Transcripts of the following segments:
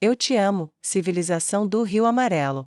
Eu te amo, civilização do Rio Amarelo.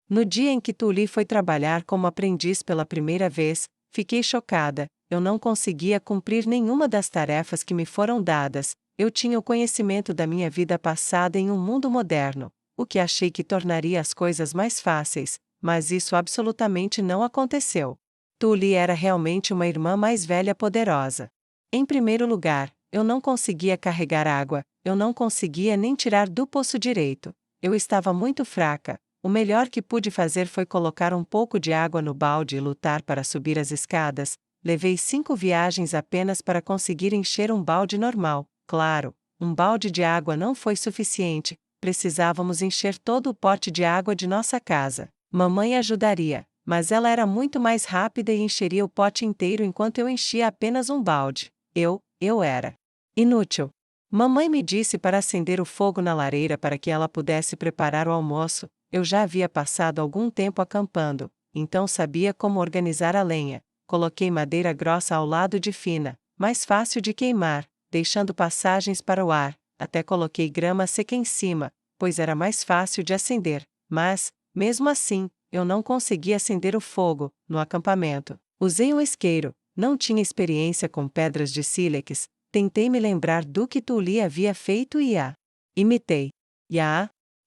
No dia em que Tuli foi trabalhar como aprendiz pela primeira vez, fiquei chocada. Eu não conseguia cumprir nenhuma das tarefas que me foram dadas. Eu tinha o conhecimento da minha vida passada em um mundo moderno, o que achei que tornaria as coisas mais fáceis, mas isso absolutamente não aconteceu. Tuli era realmente uma irmã mais velha poderosa. Em primeiro lugar, eu não conseguia carregar água, eu não conseguia nem tirar do poço direito. Eu estava muito fraca. O melhor que pude fazer foi colocar um pouco de água no balde e lutar para subir as escadas. Levei 5 viagens apenas para conseguir encher um balde normal. Claro, um balde de água não foi suficiente, precisávamos encher todo o pote de água de nossa casa. Mamãe ajudaria, mas ela era muito mais rápida e encheria o pote inteiro enquanto eu enchia apenas um balde. Eu era inútil. Mamãe me disse para acender o fogo na lareira para que ela pudesse preparar o almoço. Eu já havia passado algum tempo acampando, então sabia como organizar a lenha. Coloquei madeira grossa ao lado de fina, mais fácil de queimar, deixando passagens para o ar. Até coloquei grama seca em cima, pois era mais fácil de acender. Mas, mesmo assim, eu não consegui acender o fogo no acampamento. Usei um isqueiro, não tinha experiência com pedras de sílex. Tentei me lembrar do que Tuli havia feito e imitei.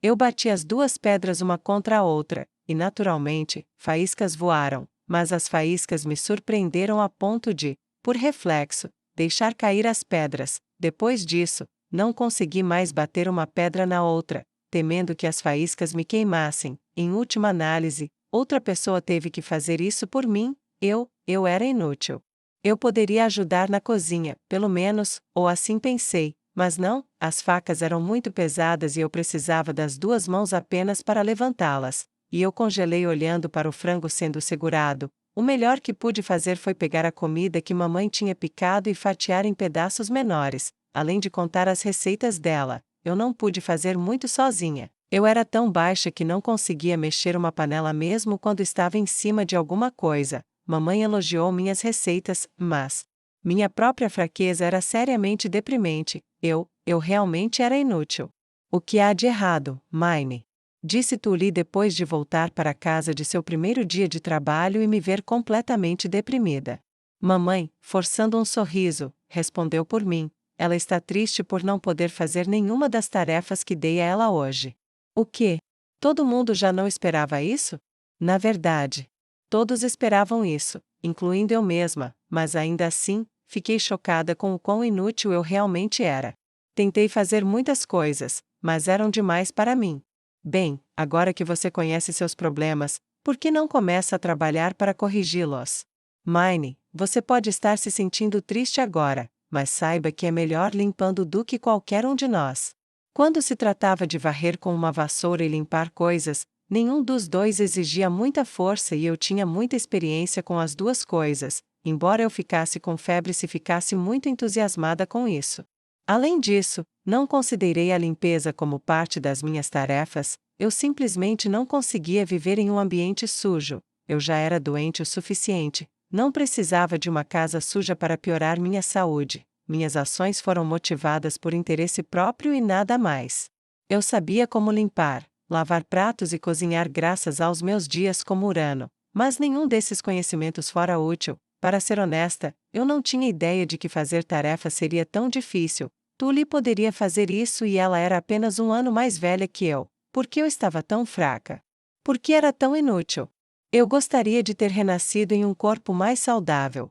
Eu bati as 2 pedras uma contra a outra, e naturalmente, faíscas voaram, mas as faíscas me surpreenderam a ponto de, por reflexo, deixar cair as pedras. Depois disso, não consegui mais bater uma pedra na outra, temendo que as faíscas me queimassem. Em última análise, outra pessoa teve que fazer isso por mim. Eu era inútil. Eu poderia ajudar na cozinha, pelo menos, ou assim pensei. Mas não, as facas eram muito pesadas e eu precisava das 2 mãos apenas para levantá-las. E eu congelei olhando para o frango sendo segurado. O melhor que pude fazer foi pegar a comida que mamãe tinha picado e fatiar em pedaços menores. Além de contar as receitas dela, eu não pude fazer muito sozinha. Eu era tão baixa que não conseguia mexer uma panela mesmo quando estava em cima de alguma coisa. Mamãe elogiou minhas receitas, mas minha própria fraqueza era seriamente deprimente. Eu realmente era inútil. O que há de errado, Mine? Disse Tuli depois de voltar para casa de seu primeiro dia de trabalho e me ver completamente deprimida. Mamãe, forçando um sorriso, respondeu por mim. Ela está triste por não poder fazer nenhuma das tarefas que dei a ela hoje. O quê? Todo mundo já não esperava isso? Na verdade, todos esperavam isso, incluindo eu mesma, mas ainda assim, fiquei chocada com o quão inútil eu realmente era. Tentei fazer muitas coisas, mas eram demais para mim. Bem, agora que você conhece seus problemas, por que não começa a trabalhar para corrigi-los? Mine, você pode estar se sentindo triste agora, mas saiba que é melhor limpando do que qualquer um de nós. Quando se tratava de varrer com uma vassoura e limpar coisas, nenhum dos dois exigia muita força e eu tinha muita experiência com as 2 coisas, embora eu ficasse com febre se ficasse muito entusiasmada com isso. Além disso, não considerei a limpeza como parte das minhas tarefas. Eu simplesmente não conseguia viver em um ambiente sujo. Eu já era doente o suficiente, não precisava de uma casa suja para piorar minha saúde. Minhas ações foram motivadas por interesse próprio e nada mais. Eu sabia como limpar, lavar pratos e cozinhar graças aos meus dias como Urano, mas nenhum desses conhecimentos fora útil. Para ser honesta, eu não tinha ideia de que fazer tarefas seria tão difícil. Tuli poderia fazer isso e ela era apenas 1 ano mais velha que eu. Por que eu estava tão fraca? Por que era tão inútil? Eu gostaria de ter renascido em um corpo mais saudável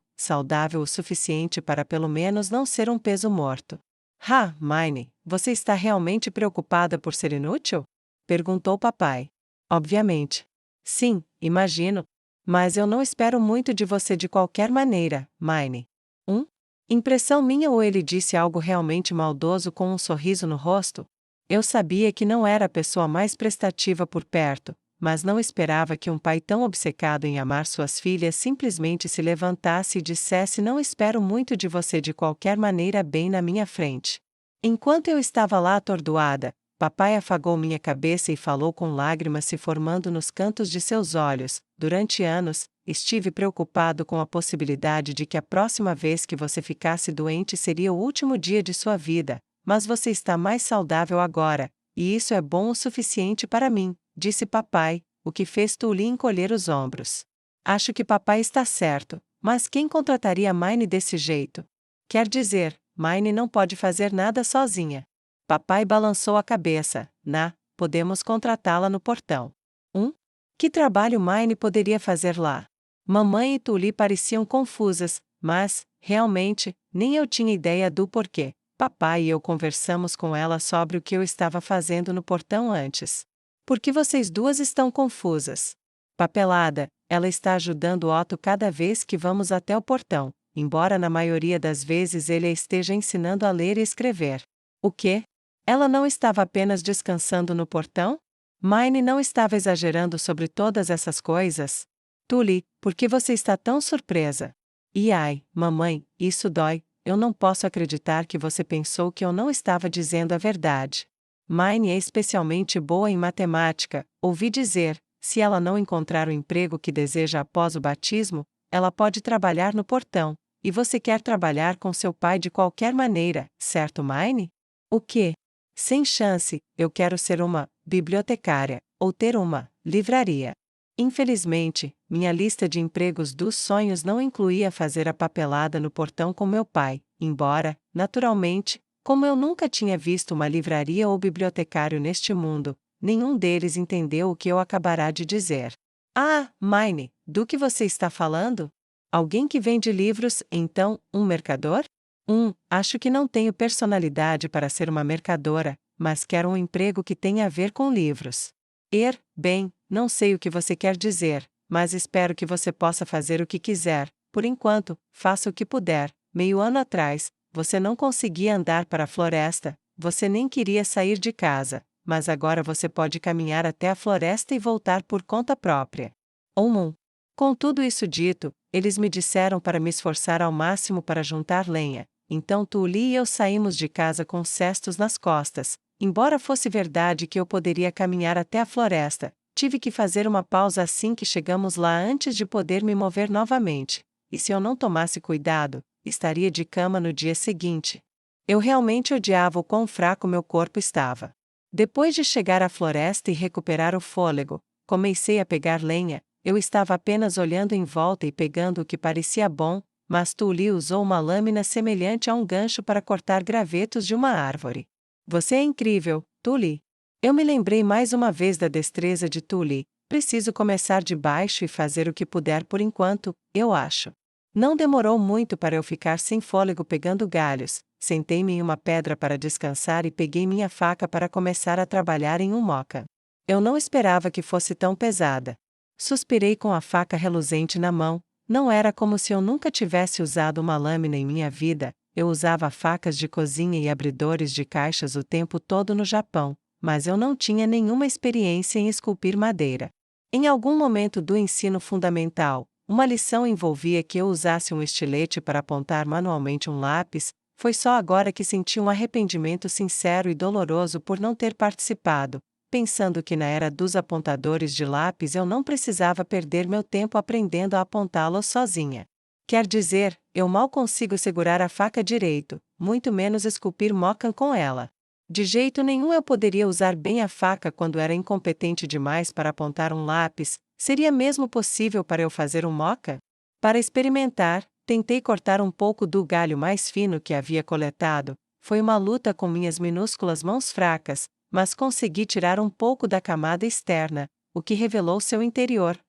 o suficiente para pelo menos não ser um peso morto. Mine, você está realmente preocupada por ser inútil? Perguntou papai. Obviamente. Sim, imagino. Mas eu não espero muito de você de qualquer maneira, Mine. Impressão minha ou ele disse algo realmente maldoso com um sorriso no rosto? Eu sabia que não era a pessoa mais prestativa por perto, mas não esperava que um pai tão obcecado em amar suas filhas simplesmente se levantasse e dissesse: não espero muito de você de qualquer maneira bem na minha frente. Enquanto eu estava lá atordoada, papai afagou minha cabeça e falou com lágrimas se formando nos cantos de seus olhos. Durante anos, estive preocupado com a possibilidade de que a próxima vez que você ficasse doente seria o último dia de sua vida. mas você está mais saudável agora, e isso é bom o suficiente para mim, disse papai, o que fez Tuli encolher os ombros. Acho que papai está certo, mas quem contrataria Mine desse jeito? Quer dizer, Mine não pode fazer nada sozinha. Papai balançou a cabeça. Podemos contratá-la no portão. Que trabalho Mine poderia fazer lá? Mamãe e Tuli pareciam confusas, mas, realmente, nem eu tinha ideia do porquê. Papai e eu conversamos com ela sobre o que eu estava fazendo no portão antes. Por que vocês duas estão confusas? Papelada, ela está ajudando Otto cada vez que vamos até o portão, embora na maioria das vezes ele a esteja ensinando a ler e escrever. O quê? Ela não estava apenas descansando no portão? Mine não estava exagerando sobre todas essas coisas? Tuli, por que você está tão surpresa? E ai, mamãe, isso dói, eu não posso acreditar que você pensou que eu não estava dizendo a verdade. Mine é especialmente boa em matemática, ouvi dizer, se ela não encontrar o emprego que deseja após o batismo, ela pode trabalhar no portão, e você quer trabalhar com seu pai de qualquer maneira, certo Mine? O quê? Sem chance, eu quero ser uma bibliotecária, ou ter uma livraria. Infelizmente, minha lista de empregos dos sonhos não incluía fazer a papelada no portão com meu pai, embora, naturalmente, como eu nunca tinha visto uma livraria ou bibliotecário neste mundo, nenhum deles entendeu o que eu acabará de dizer. Ah, Mine, do que você está falando? Alguém que vende livros, então, um mercador? Acho que não tenho personalidade para ser uma mercadora, mas quero um emprego que tenha a ver com livros. Bem, não sei o que você quer dizer, mas espero que você possa fazer o que quiser. Por enquanto, faça o que puder. Meio ano atrás, você não conseguia andar para a floresta, você nem queria sair de casa, mas agora você pode caminhar até a floresta e voltar por conta própria. Com tudo isso dito, eles me disseram para me esforçar ao máximo para juntar lenha, então Tuli e eu saímos de casa com cestos nas costas. Embora fosse verdade que eu poderia caminhar até a floresta, tive que fazer uma pausa assim que chegamos lá antes de poder me mover novamente, e se eu não tomasse cuidado, estaria de cama no dia seguinte. Eu realmente odiava o quão fraco meu corpo estava. Depois de chegar à floresta e recuperar o fôlego, comecei a pegar lenha. Eu estava apenas olhando em volta e pegando o que parecia bom, mas Tuli usou uma lâmina semelhante a um gancho para cortar gravetos de uma árvore. Você é incrível, Tuli. Eu me lembrei mais uma vez da destreza de Tuli. Preciso começar de baixo e fazer o que puder por enquanto, eu acho. Não demorou muito para eu ficar sem fôlego pegando galhos. Sentei-me em uma pedra para descansar e peguei minha faca para começar a trabalhar em um moca. Eu não esperava que fosse tão pesada. Suspirei com a faca reluzente na mão. Não era como se eu nunca tivesse usado uma lâmina em minha vida. Eu usava facas de cozinha e abridores de caixas o tempo todo no Japão, mas eu não tinha nenhuma experiência em esculpir madeira. Em algum momento do ensino fundamental, uma lição envolvia que eu usasse um estilete para apontar manualmente um lápis. Foi só agora que senti um arrependimento sincero e doloroso por não ter participado, pensando que na era dos apontadores de lápis eu não precisava perder meu tempo aprendendo a apontá-los sozinha. Quer dizer, eu mal consigo segurar a faca direito, muito menos esculpir moca com ela. De jeito nenhum eu poderia usar bem a faca quando era incompetente demais para apontar um lápis. Seria mesmo possível para eu fazer um moca? Para experimentar, tentei cortar um pouco do galho mais fino que havia coletado. Foi uma luta com minhas minúsculas mãos fracas, mas consegui tirar um pouco da camada externa, o que revelou seu interior.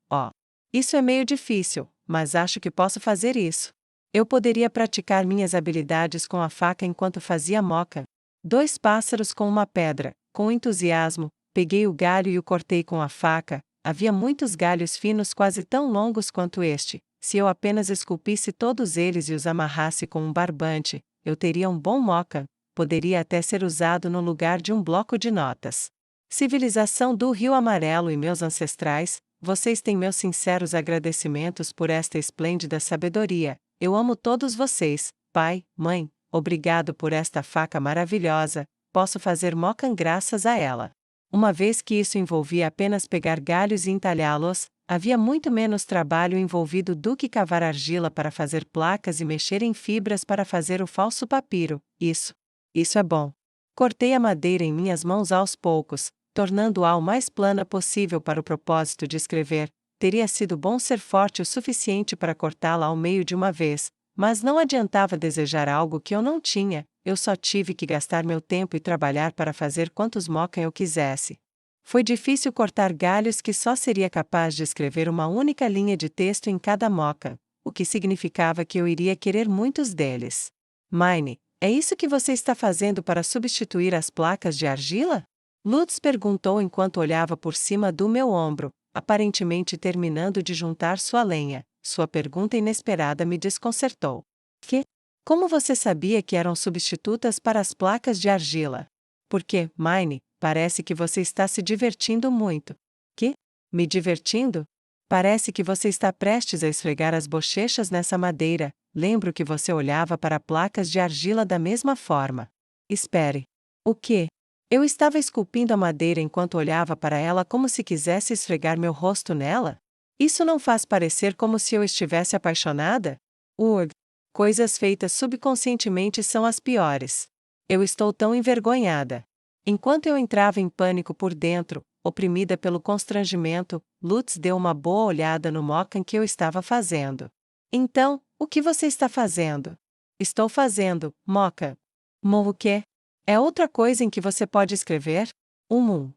Isso é meio difícil, mas acho que posso fazer isso. Eu poderia praticar minhas habilidades com a faca enquanto fazia moca. 2 pássaros com uma pedra. Com entusiasmo, peguei o galho e o cortei com a faca. Havia muitos galhos finos quase tão longos quanto este. Se eu apenas esculpisse todos eles e os amarrasse com um barbante, eu teria um bom moca. Poderia até ser usado no lugar de um bloco de notas. Civilização do Rio Amarelo e meus ancestrais, vocês têm meus sinceros agradecimentos por esta esplêndida sabedoria. Eu amo todos vocês, pai, mãe, obrigado por esta faca maravilhosa, posso fazer moca graças a ela. Uma vez que isso envolvia apenas pegar galhos e entalhá-los, havia muito menos trabalho envolvido do que cavar argila para fazer placas e mexer em fibras para fazer o falso papiro. Isso é bom. Cortei a madeira em minhas mãos aos poucos, tornando-a o mais plana possível para o propósito de escrever. Teria sido bom ser forte o suficiente para cortá-la ao meio de uma vez, mas não adiantava desejar algo que eu não tinha, eu só tive que gastar meu tempo e trabalhar para fazer quantos mocan eu quisesse. Foi difícil cortar galhos que só seria capaz de escrever uma única linha de texto em cada mocan, o que significava que eu iria querer muitos deles. Mine, é isso que você está fazendo para substituir as placas de argila? Lutz perguntou enquanto olhava por cima do meu ombro, aparentemente terminando de juntar sua lenha. Sua pergunta inesperada me desconcertou. Que? Como você sabia que eram substitutas para as placas de argila? Porque, Mine, parece que você está se divertindo muito. Que? Me divertindo? Parece que você está prestes a esfregar as bochechas nessa madeira. Lembro que você olhava para placas de argila da mesma forma. Espere. O quê? Eu estava esculpindo a madeira enquanto olhava para ela como se quisesse esfregar meu rosto nela? Isso não faz parecer como se eu estivesse apaixonada? Ugh! Coisas feitas subconscientemente são as piores. Eu estou tão envergonhada. Enquanto eu entrava em pânico por dentro, oprimida pelo constrangimento, Lutz deu uma boa olhada no mocan que eu estava fazendo. Então, o que você está fazendo? Estou fazendo, moca. O quê? É outra coisa em que você pode escrever?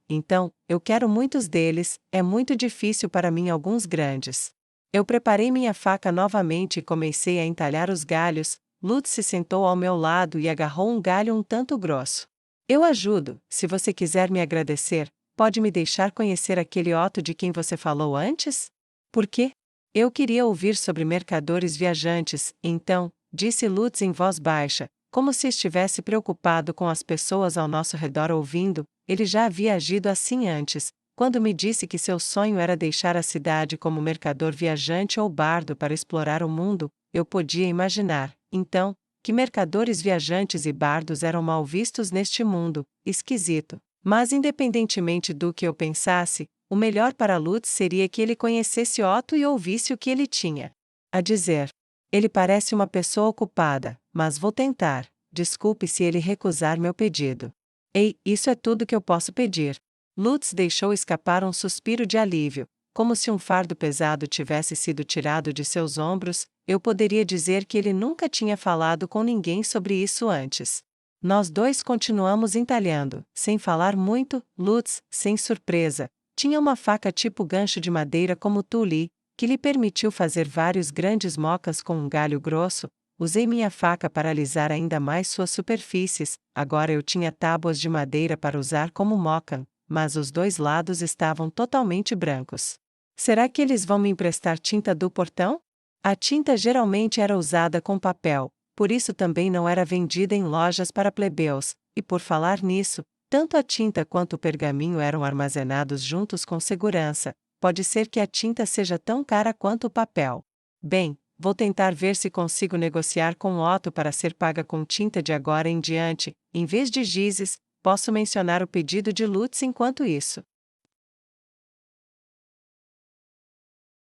Então, eu quero muitos deles, é muito difícil para mim alguns grandes. Eu preparei minha faca novamente e comecei a entalhar os galhos. Lutz se sentou ao meu lado e agarrou um galho um tanto grosso. Eu ajudo, se você quiser me agradecer, pode me deixar conhecer aquele Otto de quem você falou antes? Por quê? Eu queria ouvir sobre mercadores viajantes, então, disse Lutz em voz baixa, como se estivesse preocupado com as pessoas ao nosso redor ouvindo. Ele já havia agido assim antes, quando me disse que seu sonho era deixar a cidade como mercador viajante ou bardo para explorar o mundo. Eu podia imaginar, então, que mercadores viajantes e bardos eram mal vistos neste mundo esquisito. Mas independentemente do que eu pensasse, o melhor para Lutz seria que ele conhecesse Otto e ouvisse o que ele tinha a dizer. Ele parece uma pessoa ocupada, mas vou tentar. Desculpe se ele recusar meu pedido. Ei, isso é tudo que eu posso pedir. Lutz deixou escapar um suspiro de alívio, como se um fardo pesado tivesse sido tirado de seus ombros. Eu poderia dizer que ele nunca tinha falado com ninguém sobre isso antes. Nós dois continuamos entalhando, sem falar muito. Lutz, sem surpresa, tinha uma faca tipo gancho de madeira como tule, que lhe permitiu fazer vários grandes mocas com um galho grosso. Usei minha faca para alisar ainda mais suas superfícies. Agora eu tinha tábuas de madeira para usar como mocan, mas os dois lados estavam totalmente brancos. Será que eles vão me emprestar tinta do portão? A tinta geralmente era usada com papel, por isso também não era vendida em lojas para plebeus, e por falar nisso, tanto a tinta quanto o pergaminho eram armazenados juntos com segurança. Pode ser que a tinta seja tão cara quanto o papel. Bem, vou tentar ver se consigo negociar com Otto para ser paga com tinta de agora em diante, em vez de gizes. Posso mencionar o pedido de Lutz enquanto isso.